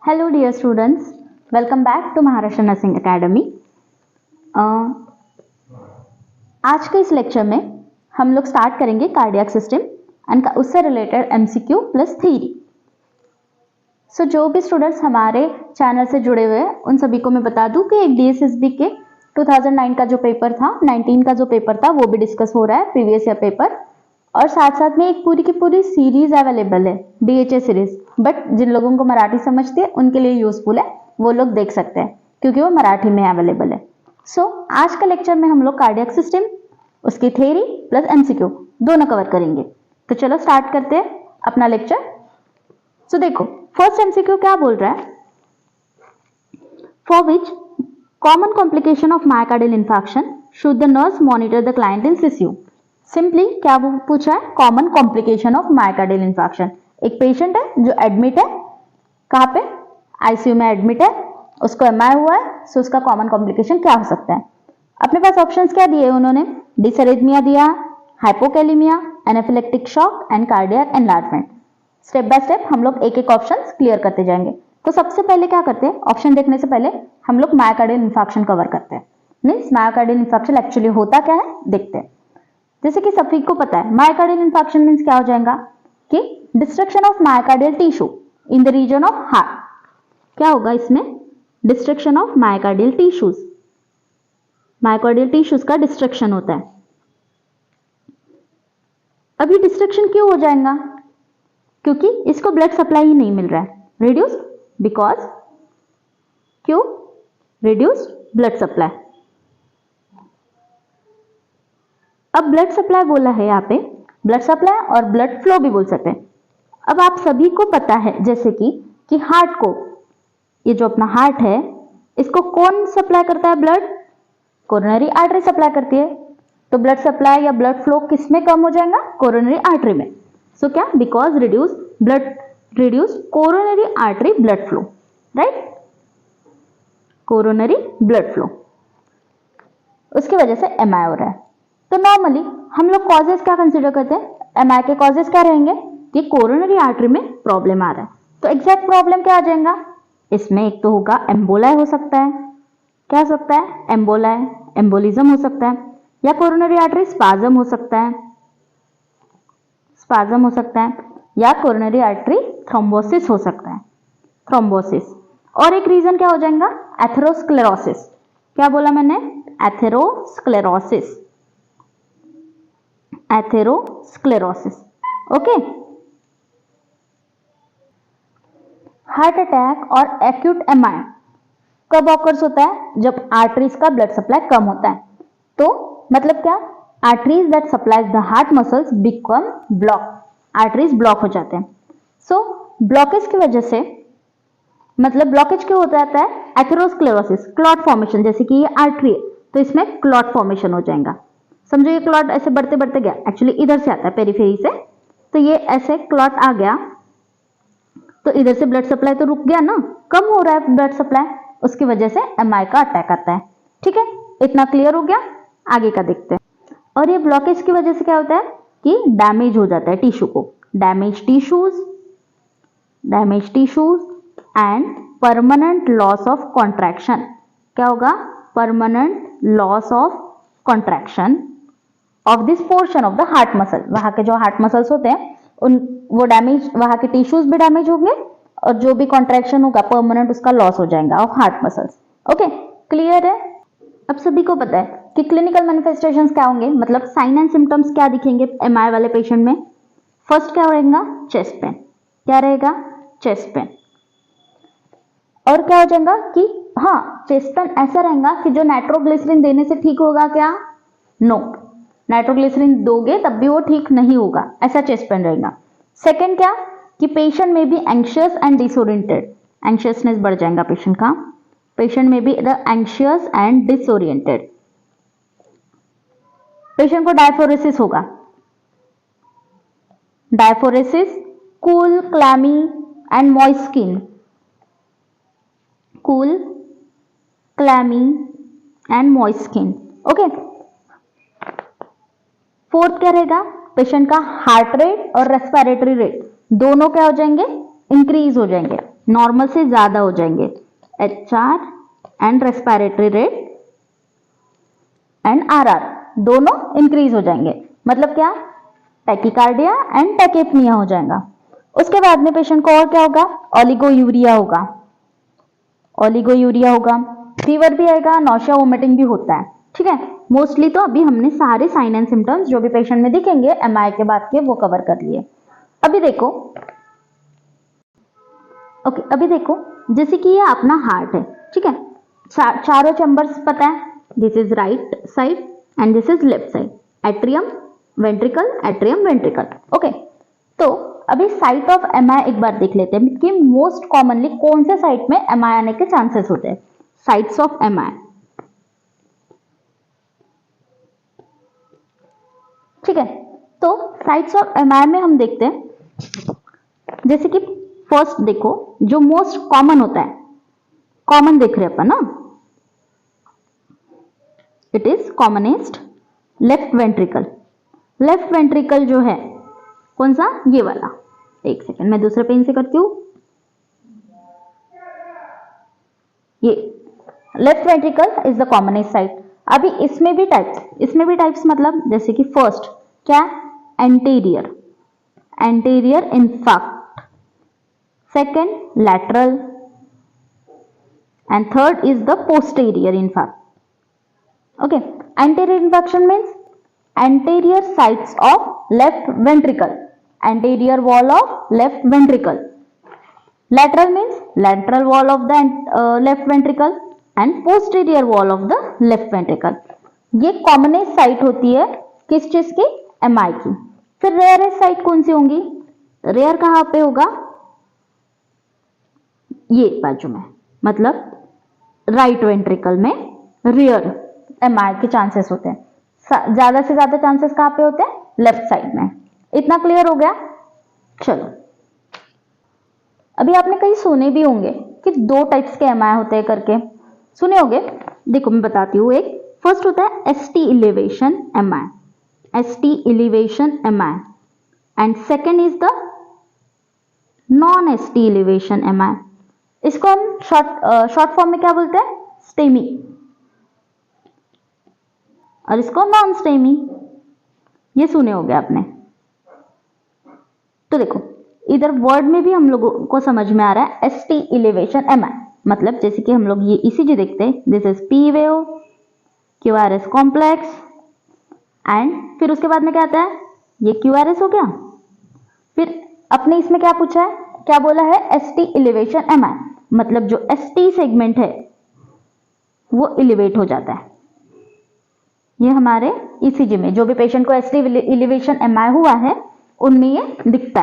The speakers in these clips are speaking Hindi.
Hello dear students, welcome back to Maharashtra nursing academy. आज के इस लेक्चर में हम लोग स्टार्ट करेंगे कार्डियक सिस्टम एंड उससे related MCQ plus theory. So जो भी स्टूडेंट्स हमारे चैनल से जुड़े हुए हैं उन सभी को मैं बता दूं कि एक डीएसएसबी के 2009 का जो पेपर था, 19 का जो पेपर था वो भी डिस्कस हो रहा है, प्रीवियस ईयर पेपर, और साथ साथ में एक पूरी की पूरी सीरीज अवेलेबल है, डीएचए सीरीज। बट जिन लोगों को मराठी समझते हैं उनके लिए यूजफुल है, वो लोग देख सकते हैं क्योंकि वो मराठी में अवेलेबल है। सो आज के लेक्चर में हम लोग कार्डियक सिस्टम, उसकी थ्योरी प्लस एमसीक्यू दोनों कवर करेंगे। तो चलो स्टार्ट करते हैं अपना लेक्चर। सो देखो, फर्स्ट एमसीक्यू क्या बोल रहा है, for which common complication of myocardial infarction should the nurse monitor the client in CCU. Simply क्या वो पूछा है, common complication of myocardial infarction. एक पेशेंट है जो एडमिट है, कहाँ पे, आईसीयू में एडमिट है, उसको एमआई हुआ है, सो उसका कॉमन कॉम्प्लिकेशन क्या हो सकता है। अपने पास ऑप्शंस क्या दिए उन्होंने, डिसरेथमिया दिया, hypokalaemia, anaphylactic shock and cardiac enlargement. Step by step हम लोग एक एक ऑप्शन क्लियर करते जाएंगे। तो सबसे पहले क्या करते हैं, ऑप्शन देखने से पहले हम लोग मायोकार्डियल इंफार्क्शन कवर करते हैं। मीन्स मायोकार्डियल इंफार्क्शन एक्चुअली होता क्या है देखते हैं। जैसे कि सभी को पता है, मायोकार्डियल इंफार्क्शन मींस क्या हो जाएगा कि destruction of myocardial tissue in the region of heart. क्या होगा इसमें, destruction of myocardial tissues, myocardial tissues का डिस्ट्रक्शन होता है। अब ये डिस्ट्रक्शन क्यों हो जाएगा, क्योंकि इसको ब्लड सप्लाई ही नहीं मिल रहा है, रिड्यूस, बिकॉज क्यों, रिड्यूस ब्लड सप्लाई। अब ब्लड सप्लाई बोला है यहाँ पे, ब्लड सप्लाई और ब्लड फ्लो भी बोल सकते हैं। अब आप सभी को पता है जैसे कि हार्ट को, ये जो अपना हार्ट है, इसको कौन सप्लाई करता है, ब्लड, कोरोनरी आर्टरी सप्लाई करती है। तो ब्लड सप्लाई या ब्लड फ्लो किस में कम हो जाएगा, कोरोनरी आर्टरी में। सो क्या, because reduce coronary artery blood flow, right, coronary blood flow, उसकी वजह से एमआई हो रहा है। तो नॉर्मली हम लोग कॉजेस क्या कंसीडर करते हैं, एमआई के कॉजेस क्या रहेंगे कि कोरोनरी आर्टरी में प्रॉब्लम आ रहा है। तो एग्जैक्ट प्रॉब्लम क्या आ जाएगा इसमें, एक तो होगा एम्बोलाई हो सकता है, क्या हो सकता है, एम्बोलाई, एम्बोलिज्म हो सकता है, या कोरोनरी आर्टरी स्पाज्म हो सकता है, स्पाज्म हो सकता है, या कोरोनरी आर्टरी थ्रोम्बोसिस हो सकता है, थ्रोम्बोसिस। और एक रीजन क्या हो जाएगा, एथेरोस्क्लेरोसिस। क्या बोला मैंने, atherosclerosis, atherosclerosis, okay. Heart attack और एक्यूट एमआई कब ऑकर्स होता है, जब आर्टरीज का ब्लड सप्लाई कम होता है। तो मतलब क्या, arteries that supplies the heart muscles become block, arteries block हो जाते हैं। सो ब्लॉकेज की वजह से, मतलब ब्लॉकेज क्यों हो जाता है, एथेरोस्क्लेरोसिस, क्लॉट फॉर्मेशन, जैसे कि ये आर्टरी है तो इसमें क्लॉट फॉर्मेशन हो जाएगा। समझो ये क्लॉट ऐसे बढ़ते बढ़ते गया, एक्चुअली इधर से आता है पेरिफेरी से, तो ये ऐसे क्लॉट आ गया, तो इधर से ब्लड सप्लाई तो रुक गया ना, कम हो रहा है ब्लड सप्लाई, उसकी वजह से एमआई का अटैक आता है। ठीक है, इतना क्लियर हो गया, आगे का देखते हैं। और ये ब्लॉकेज की वजह से क्या होता है कि डैमेज हो जाता है टिश्यू को, damage tissues and permanent loss of contraction. क्या होगा, permanent loss of contraction of this portion of the heart muscle. वहां के जो हार्ट मसल्स होते हैं उन वो डैमेज, वहां के टिश्यूज भी डैमेज होंगे और जो भी कॉन्ट्रैक्शन होगा परमानेंट उसका लॉस हो जाएगा of heart muscles. Okay, clear है। अब सभी को पता है कि क्लिनिकल मैनिफेस्टेशंस क्या होंगे, मतलब साइन एंड सिम्टम्स क्या दिखेंगे एमआई वाले पेशेंट में। फर्स्ट क्या रहेगा, चेस्ट पेन, क्या रहेगा, चेस्ट पेन। और क्या हो जाएगा कि हाँ, चेस्ट पेन ऐसा रहेगा कि जो नाइट्रोग्लिसरीन देने से ठीक होगा क्या, नो, नाइट्रोग्लिसरीन दोगे तब भी वो ठीक नहीं होगा, ऐसा चेस्ट पेन रहेगा। सेकंड क्या, कि पेशेंट में भी एंशियस एंड डिसओरिएंटेड, एंशियसनेस बढ़ जाएगा पेशेंट का, पेशेंट में भी एंशियस एंड डिसओरिएंटेड। पेशेंट को डायफोरेसिस होगा, diaphoresis, cool, clammy and moist skin, cool, clammy and moist skin, okay. Fourth क्या रहेगा, पेशेंट का हार्ट रेट और रेस्पिरेटरी रेट दोनों क्या हो जाएंगे, इंक्रीज हो जाएंगे। नॉर्मल से ज्यादा हो जाएंगे, HR and respiratory rate and RR दोनों इंक्रीज हो जाएंगे। मतलब क्या, टैकीकार्डिया एंड टैकेपनिया हो जाएगा। उसके बाद में पेशेंट को और क्या होगा, ओलिगोयूरिया होगा, ओलिगोयूरिया होगा, फीवर भी आएगा, नौशिया वोमिटिंग भी होता है। ठीक है, मोस्टली तो अभी हमने सारे साइन एंड सिम्टम्स जो भी पेशेंट में दिखेंगे MI के बाद के वो कवर कर लिए। अभी देखो अभी देखो जैसे कि ये अपना हार्ट है, ठीक है, चारों चैम्बर्स पता है, this is right side and this is left side, atrium ventricle, atrium ventricle. Okay, तो अभी साइट ऑफ MI एक बार देख लेते हैं कि मोस्ट कॉमनली कौन से साइट में MI आने के चांसेस होते हैं। साइट्स ऑफ MI, ठीक है, तो साइट्स ऑफ MI में हम देखते हैं, जैसे कि फर्स्ट देखो जो मोस्ट कॉमन होता है, कॉमन देख रहे अपन ना, it is commonest left ventricle. Left ventricle जो है कौन सा, ये वाला, एक सेकेंड मैं दूसरे पेन से करती हूं, ये left ventricle is the commonest site. अभी इसमें भी टाइप्स मतलब जैसे कि फर्स्ट क्या, anterior, anterior infarct, second lateral and third is the posterior infarct. Okay, anterior infarction means anterior sides of left ventricle, anterior wall of left ventricle. Lateral means lateral wall of the left ventricle and posterior wall of the left ventricle. ये कॉमनेस्ट साइट होती है किस चीज की, MI की। फिर रेयरेस्ट साइट कौन सी होंगी, रेयर कहां पे होगा, ये बाजू में, मतलब राइट वेंट्रिकल में रियर MI के चांसेस होते हैं। ज्यादा से ज्यादा चांसेस कहां पे होते हैं, लेफ्ट साइड में। इतना क्लियर हो गया। चलो, अभी आपने कहीं सुने भी होंगे कि दो टाइप्स के MI होते हैं करके, सुने होंगे। देखो मैं बताती हूँ, एक फर्स्ट होता है ST elevation MI, ST elevation MI and second is the non ST elevation MI। इसको हम शॉर्ट फॉर्म में क्या बोलते हैं, स्टेमी, और इसको नॉन स्टेमी, ये सुने होंगे आपने। तो देखो इधर वर्ड में भी हम लोगों को समझ में आ रहा है ST इलिवेशन MI, मतलब जैसे कि हम लोग ये ECG देखते हैं, this is P wave, QRS complex and फिर उसके बाद में क्या आता है, ये QRS हो गया। फिर अपने इसमें क्या पूछा है, क्या बोला है, ST इलिवेशन MI, मतलब जो ST सेगमेंट है वो इलिवेट हो जाता है। ये हमारे ECG में जो भी पेशेंट को ST इलिवेशन MI हुआ है उनमें ये दिखता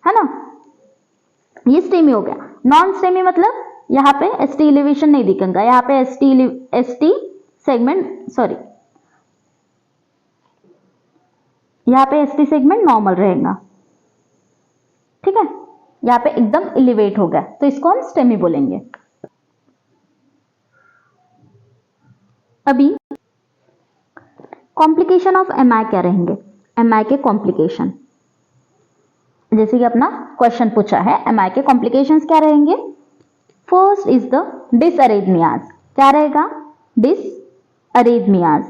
है ना। ये स्टेमी हो गया। नॉन स्टेमी मतलब यहाँ पे ST इलिवेशन नहीं दिखेगा, यहाँ पे ST सेगमेंट, सॉरी, यहाँ पे ST सेगमेंट नॉर्मल रहेगा, ठीक है, यहाँ पे एकदम इलिवेट हो गया, तो इसको हम स्टेमी बोलेंगे। अभी कॉम्प्लिकेशन ऑफ MI क्या रहेंगे, MI के कॉम्प्लिकेशन, जैसे कि अपना क्वेश्चन पूछा है, MI के कॉम्प्लिकेशंस क्या रहेंगे। फर्स्ट इज द डिसअरेथमियाज, क्या रहेगा, disarrhythmias,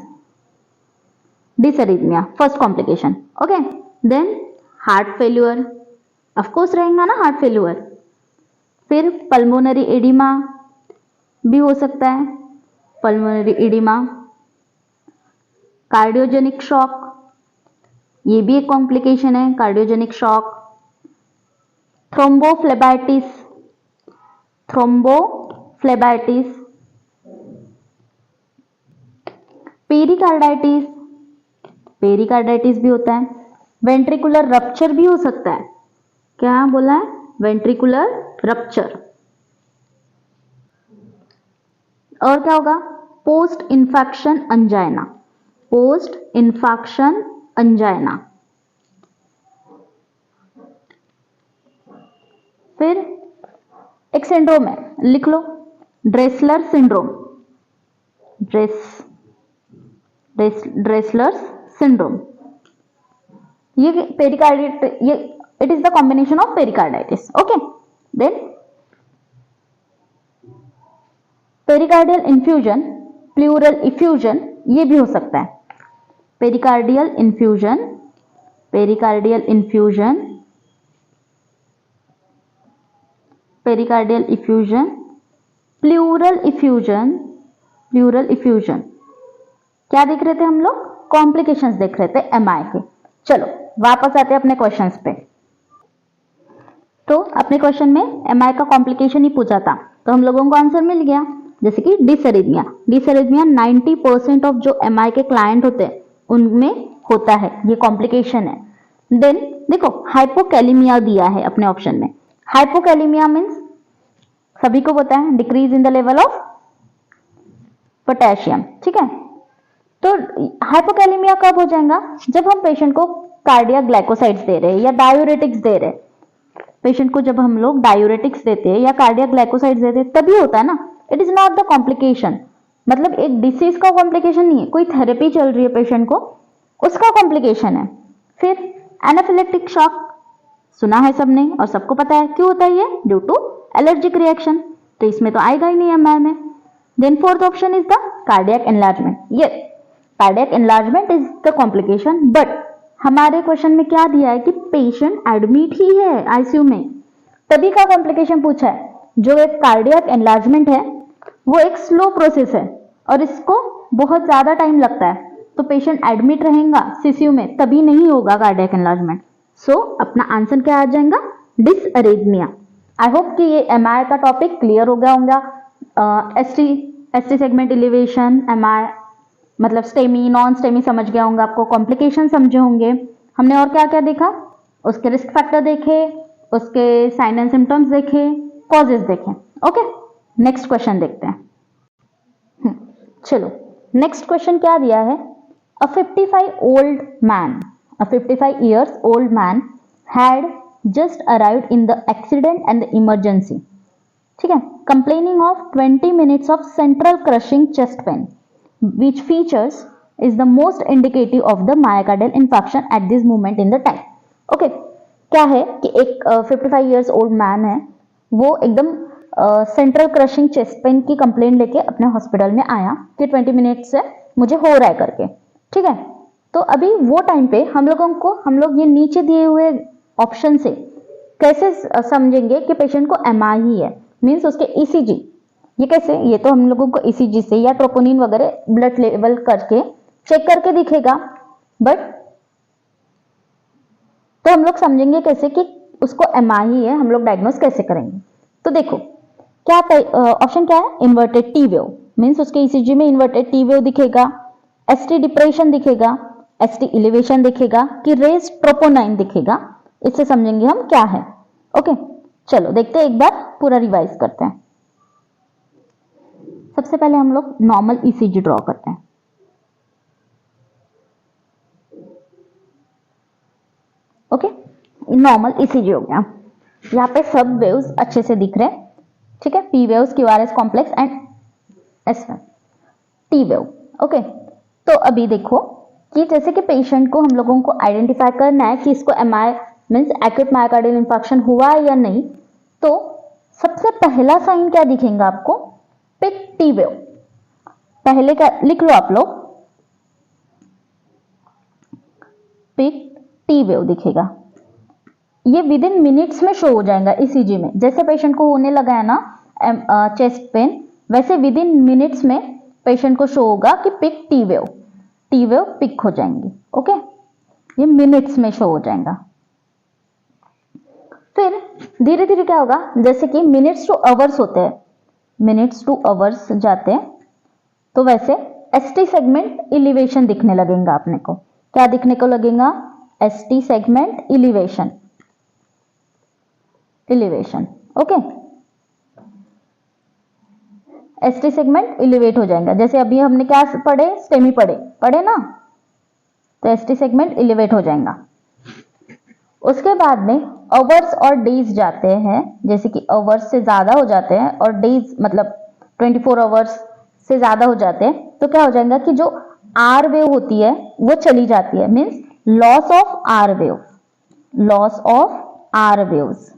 disarrhythmia first complication. Okay, then heart failure, of course रहेगा ना हार्ट फेल्यूर। फिर पल्मोनरी एडिमा भी हो सकता है, पल्मोनरी एडिमा, कार्डियोजेनिक शॉक, ये भी एक कॉम्प्लिकेशन है, cardiogenic shock, thrombophlebitis, thrombophlebitis, pericarditis, pericarditis भी होता है, वेंट्रिकुलर रप्चर भी हो सकता है, क्या बोला है, वेंट्रिकुलर रप्चर। और क्या होगा, post infection angina, post infection angina. फिर एक सिंड्रोम है, लिख लो, ड्रेसलर सिंड्रोम, ड्रेसलर सिंड्रोम। ये पेरिकार्डाइटिस, ये it is the combination of pericarditis. Okay, then pericardial infusion, pleural effusion, ये भी हो सकता है। Pericardial infusion, pericardial infusion, pericardial effusion, pleural effusion, pleural effusion. क्या देख रहे थे हम लोग? कॉम्प्लिकेशंस देख रहे थे एमआई के। चलो वापस आते हैं अपने क्वेश्चंस पे। तो अपने क्वेश्चन में एमआई का कॉम्प्लिकेशन ही पूछा था, तो हम लोगों को आंसर मिल गया। जैसे कि डिसअरिथमिया, डिसअरिथमिया 90% ऑफ जो एमआई के क्लाइंट होते हैं उनमें होता है, ये कॉम्प्लिकेशन है। देन देखो हाइपोकैलिमिया दिया है अपने ऑप्शन में। हाइपोकैलिमिया मीन्स सभी को पता है decrease in the level of potassium, ठीक है। तो हाइपोकैलिमिया कब हो जाएगा? जब हम पेशेंट को कार्डियक ग्लाइकोसाइड्स दे रहे हैं या डायूरेटिक्स दे रहे हैं। पेशेंट को जब हम लोग डायूरेटिक्स देते हैं या कार्डियक ग्लाइकोसाइड्स देते हैं तभी होता है ना। It is not the complication, मतलब एक डिसीज का कॉम्प्लिकेशन नहीं है, कोई थेरेपी चल रही है पेशेंट को, उसका कॉम्प्लिकेशन है। फिर एनाफिलेक्टिक शॉक सुना है सबने और सबको पता है क्यों होता है ये, ड्यू टू एलर्जिक रिएक्शन, तो इसमें तो आएगा ही नहीं एमआई में। Then fourth option is the cardiac enlargement. ये cardiac enlargement is the complication, but हमारे क्वेश्चन में क्या दिया है कि पेशेंट एडमिट ही है आईसीयू में, तभी का कॉम्प्लिकेशन पूछा है। जो एक कार्डियक एनलार्जमेंट है वो एक स्लो प्रोसेस है और इसको बहुत ज्यादा टाइम लगता है, तो पेशेंट एडमिट रहेगा सीसीयू में तभी नहीं होगा कार्डियक एनलार्जमेंट। सो अपना आंसर क्या आ जाएगा? डिसअरिथमिया। आई होप कि ये एमआई का टॉपिक क्लियर हो गया होगा। एसटी सेगमेंट इलिवेशन, एमआई मतलब स्टेमी नॉन स्टेमी समझ गया होंगे, आपको कॉम्प्लिकेशन समझे होंगे। हमने और क्या क्या देखा? उसके रिस्क फैक्टर देखे, उसके साइन एंड सिम्टम्स देखे, कॉजेज देखे। ओके, नेक्स्ट क्वेश्चन देखते हैं। चलो नेक्स्ट क्वेश्चन क्या दिया है? अ 55 years old man had just arrived in the accident and the emergency, ठीक है, complaining of 20 minutes of central crushing chest pain, which features is the most indicative of the myocardial infarction at this moment in the time. Okay, क्या है कि एक 55 years old man है, वो एकदम सेंट्रल क्रशिंग चेस्ट पेन की कंप्लेंट लेके अपने हॉस्पिटल में आया कि 20 मिनट से मुझे हो रहा है करके, ठीक है। तो अभी वो टाइम पे हम लोग ये नीचे दिए हुए ऑप्शन से कैसे समझेंगे कि पेशेंट को एमआई ही है, मीन्स उसके ईसीजी, ये कैसे? ये तो हम लोगों को ईसीजी से या ट्रोपोनिन वगैरह ब्लड लेवल करके चेक करके दिखेगा, बट तो हम लोग समझेंगे कैसे कि उसको एमआई ही है, हम लोग डायग्नोस कैसे करेंगे? तो देखो क्या ऑप्शन क्या है? इन्वर्टेड टी वेव, मीन्स उसके ईसीजी में इन्वर्टेड टी वेव दिखेगा, एसटी डिप्रेशन दिखेगा, एसटी इलिवेशन दिखेगा कि रेज ट्रोपोनाइन दिखेगा। इससे समझेंगे हम क्या है। ओके, चलो देखते हैं, एक बार पूरा रिवाइज करते हैं। सबसे पहले हम लोग नॉर्मल ईसीजी ड्रॉ करते हैं। ओके, नॉर्मल ईसीजी हो गया। यहाँ पे सब वेव्स अच्छे से दिख रहे हैं, ठीक है, P waves, QRS complex and S T wave. Okay, तो अभी देखो कि जैसे कि पेशेंट को हम लोगों को आइडेंटिफाई करना है कि इसको MI means acute myocardial infarction हुआ है या नहीं, तो सबसे पहला साइन क्या दिखेगा आपको? Peak T wave. पहले का लिख लो आप लोग, पिक टी वेव दिखेगा। ये विद इन मिनट्स में शो हो जाएगा ईसीजी में। जैसे पेशेंट को होने लगा है ना चेस्ट पेन, वैसे विद इन मिनट्स में पेशेंट को शो होगा कि पिक टी वेव पिक हो जाएंगी। ओके, ये मिनट्स में शो हो जाएगा। फिर धीरे धीरे क्या होगा, जैसे कि मिनट्स टू आवर्स होते हैं, मिनट्स टू आवर्स जाते हैं, तो वैसे एसटी सेगमेंट इलिवेशन दिखने लगेगा अपने को। क्या दिखने को लगेगा? ST segment elevation. Okay, ST segment elevate हो जाएगा। जैसे अभी हमने क्या पढ़े? स्टेमी पढ़े ना, तो एसटी सेगमेंट इलिवेट हो जाएगा। उसके बाद में आवर्स और डेज जाते हैं, जैसे कि आवर्स से ज्यादा हो जाते हैं और डेज मतलब 24 आवर्स से ज्यादा हो जाते हैं, तो क्या हो जाएगा कि जो आर वेव होती है वो चली जाती है, means loss of R waves.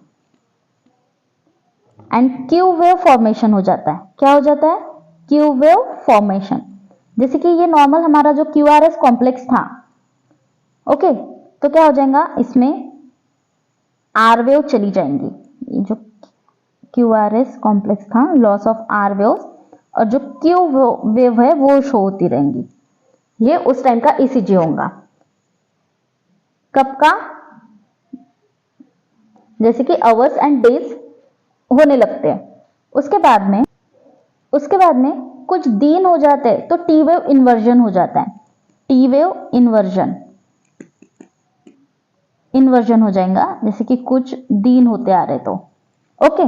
And Q wave formation हो जाता है। क्या हो जाता है? Q wave formation. जैसे कि ये नॉर्मल हमारा जो क्यूआरएस कॉम्प्लेक्स था, ओके, तो क्या हो जाएगा, इसमें आर वेव चली जाएंगी। ये जो क्यूआरएस कॉम्प्लेक्स था, लॉस ऑफ आर वेव, और जो क्यू वेव है वो शो होती रहेंगी। ये उस टाइम का ईसीजी होगा। कब का? जैसे कि आवर्स एंड डेज होने लगते हैं। उसके बाद में कुछ दिन हो जाते हैं तो टी वेव इन्वर्जन हो जाता है। टी वेव इन्वर्जन हो जाएगा, जैसे कि कुछ दिन होते आ रहे तो, ओके।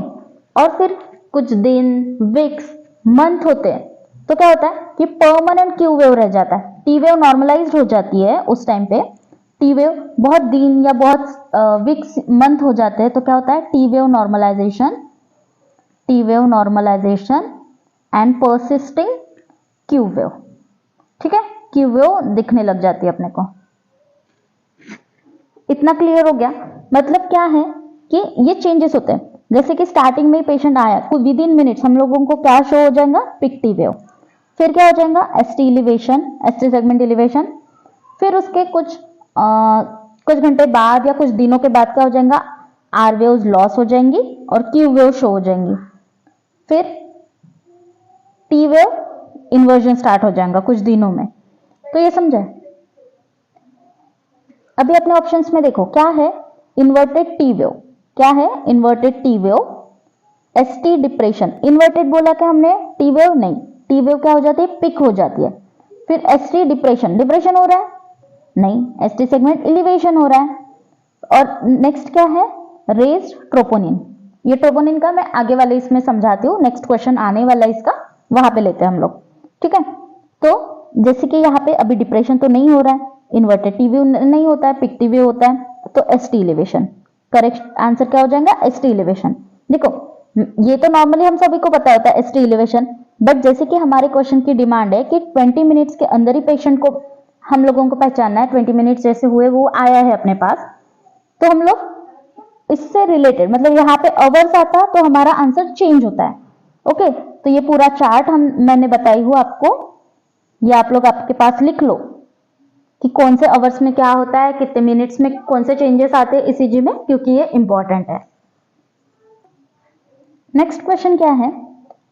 और फिर कुछ दिन, वीक्स, मंथ होते हैं तो क्या होता है कि परमानेंट क्यू वेव रह जाता है। टी वेव नॉर्मलाइज्ड हो जाती है उस टाइम पे। टी वेव बहुत दिन या बहुत वीक्स, मंथ हो जाते हैं तो क्या होता है, T wave normalisation and persisting Q wave. ठीक है, क्यू वेव दिखने लग जाती है अपने को। इतना क्लियर हो गया? मतलब क्या है कि ये चेंजेस होते हैं। जैसे कि स्टार्टिंग में पेशेंट आया, कुछ विद इन मिनट्स हम लोगों को क्या शो हो जाएगा, पिक टी वेव। फिर क्या हो जाएगा, ST elevation, ST segment elevation. फिर उसके कुछ घंटे बाद या कुछ दिनों के बाद क्या हो जाएगा, आर वेव्स लॉस हो जाएंगी और क्यू वेव शो हो जाएंगी। फिर टी वेव इन्वर्जन स्टार्ट हो जाएगा कुछ दिनों में। तो ये समझे? अभी अपने ऑप्शंस में देखो क्या है, इन्वर्टेड टी वेव। क्या है? Inverted T wave. ST depression, inverted बोला क्या हमने, टी वेव नहीं, टी वेव क्या हो जाती है, पिक हो जाती है। फिर एसटी डिप्रेशन, डिप्रेशन हो रहा है नहीं, एसटी सेगमेंट एलिवेशन हो रहा है। और नेक्स्ट क्या है, रेज्ड ट्रोपोनिन। ये ट्रोपोनिन का मैं आगे वाले इसमें समझाती हूँ, नेक्स्ट क्वेश्चन आने वाला इसका, वहां पे लेते हैं हम लोग। ठीक है, तो जैसे कि यहाँ पे अभी डिप्रेशन तो नहीं हो रहा है, इन्वर्टेड टी वेव नहीं होता है, पिक टी वेव होता है, तो एसटी इलिवेशन। करेक्ट आंसर क्या हो जाएगा, एसटी इलिवेशन। देखो ये तो नॉर्मली हम सभी को पता होता है एसटी इलिवेशन, बट जैसे कि हमारे क्वेश्चन की डिमांड है कि 20 मिनट्स के अंदर ही पेशेंट को हम लोगों को पहचानना है, 20 मिनट्स जैसे हुए वो आया है अपने पास, तो हम लोग इससे रिलेटेड, मतलब यहाँ पे अवर्स आता तो हमारा आंसर चेंज होता है। ओके, तो ये पूरा चार्ट मैंने बताई हूँ आपको, ये आप लोग आपके पास लिख लो कि कौन से अवर्स में क्या होता है, कितने मिनट्स में कौन से चेंजेस आते हैं ईसीजी में, क्योंकि ये इंपॉर्टेंट है। नेक्स्ट क्वेश्चन क्या है,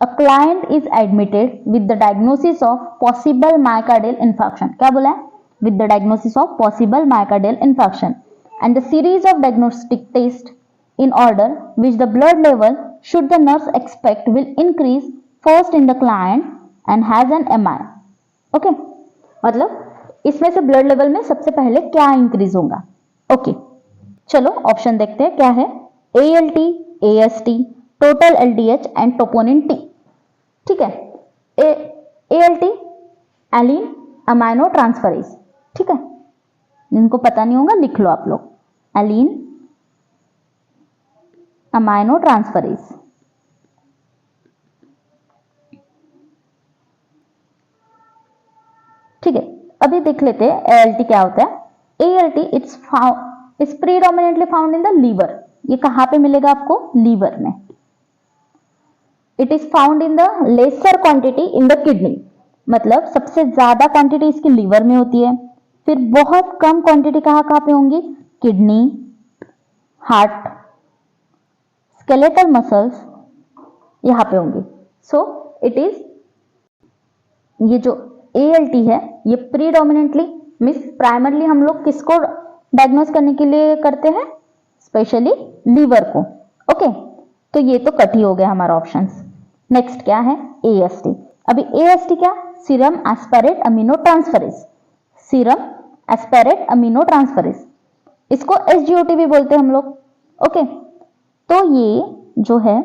a client is admitted with the diagnosis of possible myocardial infarction. क्या बोला है, with the diagnosis of possible myocardial infarction and the series of diagnostic tests in order which the blood level should the nurse expect will increase first in the client and has an MI. Okay, मतलब इसमें से ब्लड लेवल में सबसे पहले क्या इंक्रीज होगा। ओके, चलो ऑप्शन देखते हैं क्या है, ALT, AST, total LDH and troponin T। ठीक है, ALT एलिन अमाइनो ट्रांसफरेज। ठीक है, जिनको पता नहीं होगा लिख लो आप लोग, एलिन अमाइनो ट्रांसफरेज। ठीक है, अभी देख लेते हैं ALT क्या होता है। ALT it's predominantly found in the liver. ये कहां पे मिलेगा आपको, लीवर में। It is found in the lesser quantity in the kidney, मतलब सबसे ज्यादा क्वांटिटी इसकी लीवर में होती है। फिर बहुत कम क्वांटिटी कहाँ पे होंगी, किडनी, हार्ट, स्केलेटल मसल्स, यहां पे होंगी। सो इट इज, ये जो ALT है ये प्रीडोमिनेंटली मींस प्राइमरली हम लोग किसको डायग्नोस करने के लिए करते हैं, स्पेशली लीवर को। ओके, तो ये तो कट ही हो गया हमारा ऑप्शंस। नेक्स्ट क्या है, AST। अभी AST क्या, serum aspirate amino transferase. Serum aspirate amino transferase, इसको SGOT भी बोलते हैं हम लोग। ओके, तो ये जो है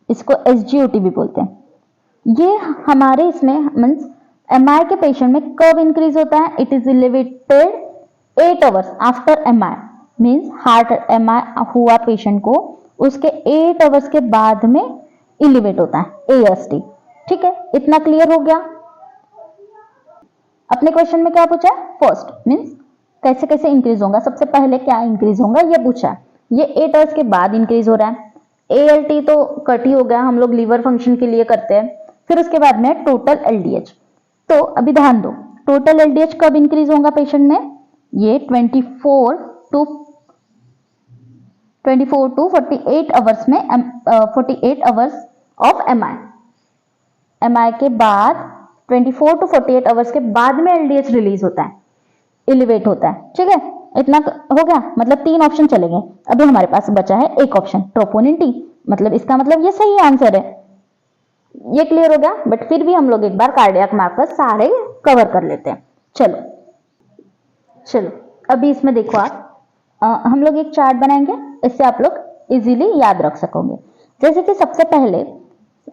इसको SGOT भी बोलते हैं। ये हमारे इसमें मींस MI के पेशेंट में कब इंक्रीज होता है, it is elevated 8 hours after MI, means heart MI हुआ पेशेंट को उसके 8 आवर्स के बाद में इलिवेट होता है AST। ठीक है, इतना क्लियर हो गया। अपने क्वेश्चन में क्या पूछा है, फर्स्ट मींस कैसे कैसे इंक्रीज होगा, सबसे पहले क्या इंक्रीज होगा ये पूछा है। ये 8 आवर्स के बाद इंक्रीज हो रहा है, ALT तो कट ही हो गया, हम लोग लीवर फंक्शन के लिए करते हैं। फिर उसके बाद में टोटल LDH। तो अभी ध्यान दो, टोटल LDH कब इंक्रीज होगा पेशेंट में? ये 24 टू 48 आवर्स में 48 आवर्स ऑफ MI के बाद 24 टू 48 आवर्स के बाद में LDH रिलीज होता है, एलिवेट होता है। ठीक है, इतना हो गया, मतलब 3 ऑप्शन चले गए। अभी हमारे पास बचा है एक ऑप्शन, ट्रोपोनिन T। मतलब इसका मतलब ये सही आंसर है, ये क्लियर हो गया। बट फिर भी हम लोग एक बार कार्डियक मार्कर्स सारे कवर कर लेते हैं। चलो अभी इसमें देखो आप, हम लोग एक चार्ट बनाएंगे, इससे आप लोग इजीली याद रख सकोगे। जैसे कि सबसे पहले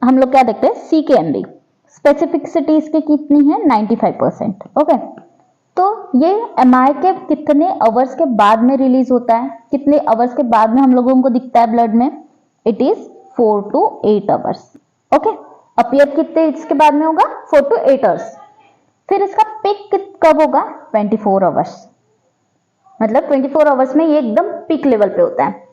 हम लोग क्या देखते हैं, CKMB स्पेसिफिसिटी इसकी कितनी है? 95%। ओके, तो ये MI के कितने आवर्स के बाद में रिलीज होता है, कितने आवर्स के बाद में हम लोगों को दिखता है ब्लड में? It is 4 to 8 hours. Okay, appear कितने इसके बाद में होगा? 4 to 8 आवर्स। फिर इसका पिक कब होगा? 24 आवर्स। मतलब 24 आवर्स में ये एकदम पिक लेवल पे होता है।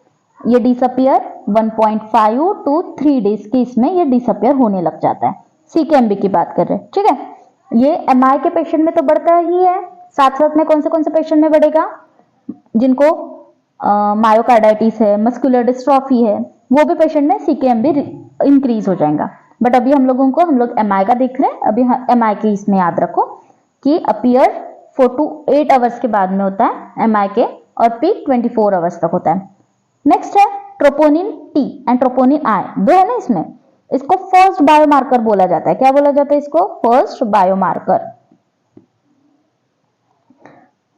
ये डिसअपियर 1.5 to 3 डेज के इसमें ये डिसअपियर होने लग जाता है। CKMB की बात कर रहे हैं। ठीक है, ये MI के पेशेंट में तो बढ़ता ही है, साथ साथ में कौन से पेशेंट में बढ़ेगा? जिनको मायोकार्डाइटिस है, मस्कुलर डिस्ट्रॉफी है, वो भी पेशेंट में CKMB इंक्रीज हो जाएगा। बट अभी हम लोग MI का देख रहे हैं। अभी MI की इसमें याद रखो कि अपीयर 4 to 8 आवर्स के बाद में होता है MI के, और पीक 24 आवर्स तक होता है। नेक्स्ट है troponin T and troponin I, दो है ना इसमें। इसको फर्स्ट बायोमार्कर बोला जाता है। क्या बोला जाता है इसको? First biomarker.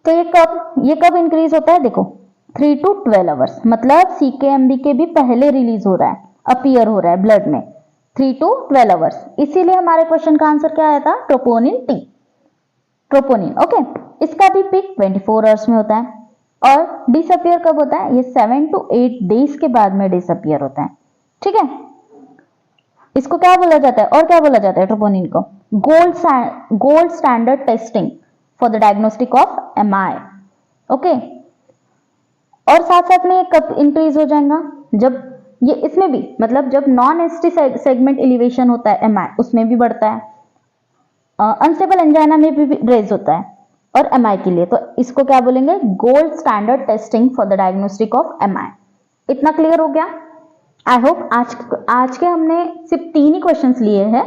तो ये कब इंक्रीज होता है? देखो 3 to 12 आवर्स, मतलब CKMB के भी पहले रिलीज हो रहा है, अपीयर हो रहा है ब्लड में 3 to 12 आवर्स। इसीलिए हमारे क्वेश्चन का आंसर क्या आया था? Troponin T, troponin. ओके, इसका भी पीक 24 आवर्स में होता है। और डिसअपियर कब होता है? ये 7 to 8 डेज के बाद में डिसअपियर होता है। ठीक है, इसको क्या बोला जाता है, और क्या बोला जाता है ट्रोपोनिन को? Gold standard testing for the diagnostic of MI। Okay, और साथ साथ में कब इंक्रीज हो जाएगा? जब ये इसमें भी, मतलब जब नॉन ST सेगमेंट एलिवेशन होता है MI, उसमें भी बढ़ता है। अनस्टेबल एंजाइना में भी रेज होता है, और MI के लिए तो इसको क्या बोलेंगे? Gold standard testing for the diagnostic of MI। इतना क्लियर हो गया? आई होप आज के हमने सिर्फ 3 ही क्वेश्चंस लिए हैं,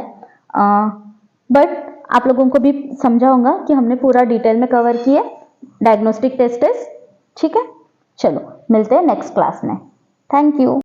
बट आप लोगों को भी समझा होगा कि हमने पूरा डिटेल में कवर किया डायग्नोस्टिक टेस्ट। ठीक है, चलो मिलते हैं नेक्स्ट क्लास में। Thank you.